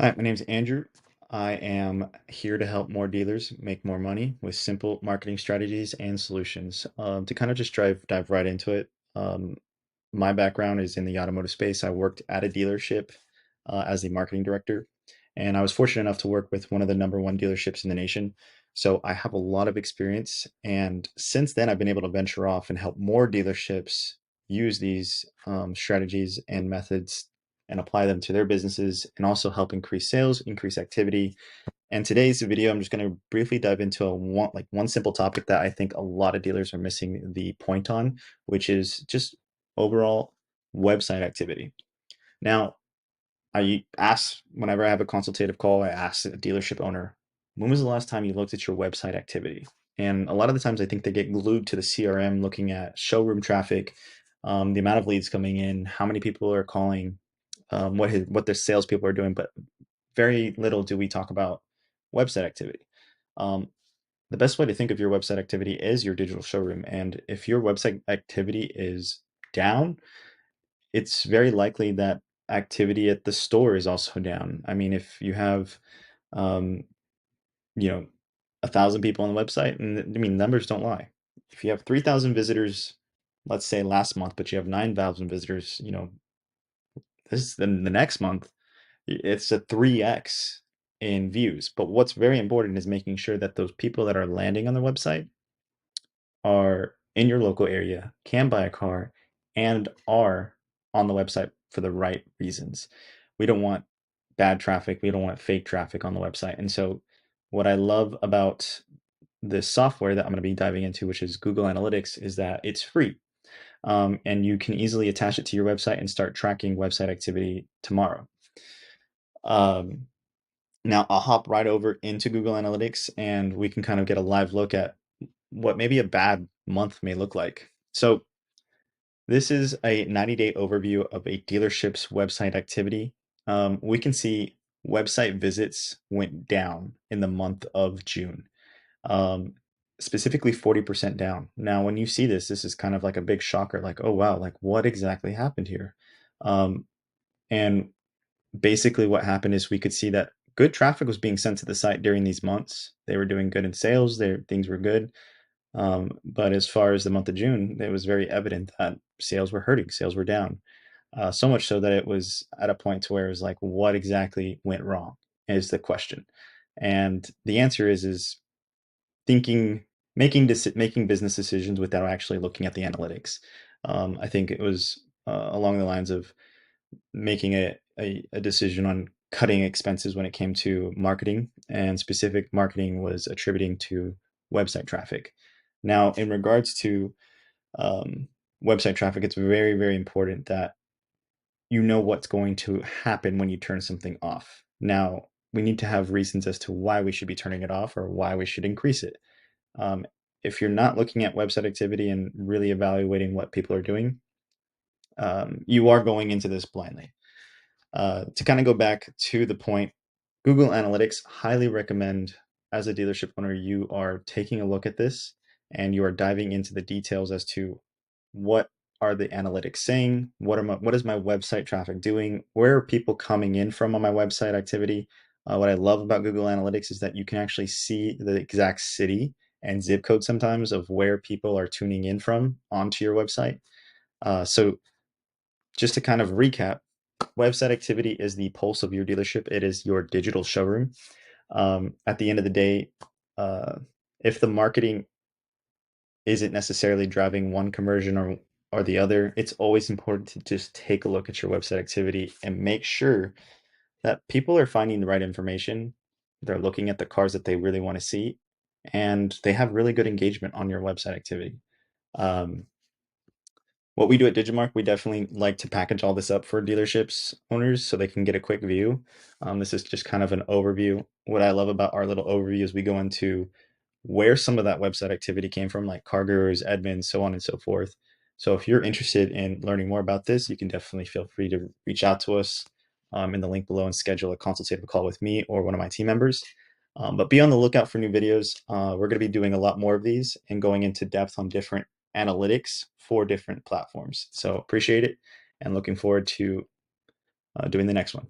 Hi, my name is Andrew. I am here to help more dealers make more money with simple marketing strategies and solutions. To kind of just dive right into it, my background is in the automotive space. I worked at a dealership as the marketing director, and I was fortunate enough to work with one of the number one dealerships in the nation. So I have a lot of experience, and since then, I've been able to venture off and help more dealerships use these strategies and methods and apply them to their businesses and also help increase sales, increase activity. And today's video, I'm just going to briefly dive into one simple topic that I think a lot of dealers are missing the point on, which is just overall website activity. Now, I ask whenever I have a consultative call, I ask a dealership owner, when was the last time you looked at your website activity? And a lot of the times I think they get glued to the CRM looking at showroom traffic, the amount of leads coming in, how many people are calling, what their salespeople are doing, but very little do we talk about website activity. Um, the best way to think of your website activity is your digital showroom. And if your website activity is down, it's very likely that activity at the store is also down. I mean, if you have, um, you know, 1,000 people on the website, and I mean, numbers don't lie. If you have 3,000 visitors, let's say last month, but you have 9,000 visitors, this then the next month, it's a 3x in views. But what's very important is making sure that those people that are landing on the website are in your local area, can buy a car, and are on the website for the right reasons. We don't want bad traffic. We don't want fake traffic on the website. And so, what I love about this software that I'm going to be diving into, which is Google Analytics, is that it's free. And you can easily attach it to your website and start tracking website activity tomorrow. Um, Now, I'll hop right over into Google Analytics and we can kind of get a live look at what maybe a bad month may look like. So, this is a 90-day overview of a dealership's website activity. We can see website visits went down in the month of June, um, specifically 40% down. Now, when you see this, this is kind of like a big shocker, like, oh, wow, like what exactly happened here? And basically what happened is we could see that good traffic was being sent to the site during these months. They were doing good in sales, things were good. But as far as the month of June, it was very evident that sales were hurting, sales were down. So much so that it was at a point to where it was like, what exactly went wrong is the question. And the answer is thinking, making business decisions without actually looking at the analytics. I think it was along the lines of making a decision on cutting expenses when it came to marketing, and specific marketing was attributing to website traffic. Now, in regards to um, website traffic, it's very, very important that you know what's going to happen when you turn something off. Now, we need to have reasons as to why we should be turning it off or why we should increase it. Um, if you're not looking at website activity and really evaluating what people are doing, you are going into this blindly. To kind of go back to the point, Google Analytics highly recommend as a dealership owner, you are taking a look at this and you are diving into the details as to what are the analytics saying? What is my website traffic doing? Where are people coming in from on my website activity? What I love about Google Analytics is that you can actually see the exact city and zip code sometimes of where people are tuning in from onto your website. So just to kind of recap, website activity is the pulse of your dealership. It is your digital showroom. At the end of the day, uh, if the marketing isn't necessarily driving one conversion or the other, it's always important to just take a look at your website activity and make sure that people are finding the right information. They're looking at the cars that they really want to see, and they have really good engagement on your website activity. Um, what we do at Digimark, we definitely like to package all this up for dealerships owners so they can get a quick view. This is just kind of an overview. What I love about our little overview is we go into where some of that website activity came from, like car gurus, admins, so on and so forth. So if you're interested in learning more about this, you can definitely feel free to reach out to us in the link below and schedule a consultative call with me or one of my team members. But be on the lookout for new videos. We're going to be doing a lot more of these and going into depth on different analytics for different platforms. So appreciate it and looking forward to doing the next one.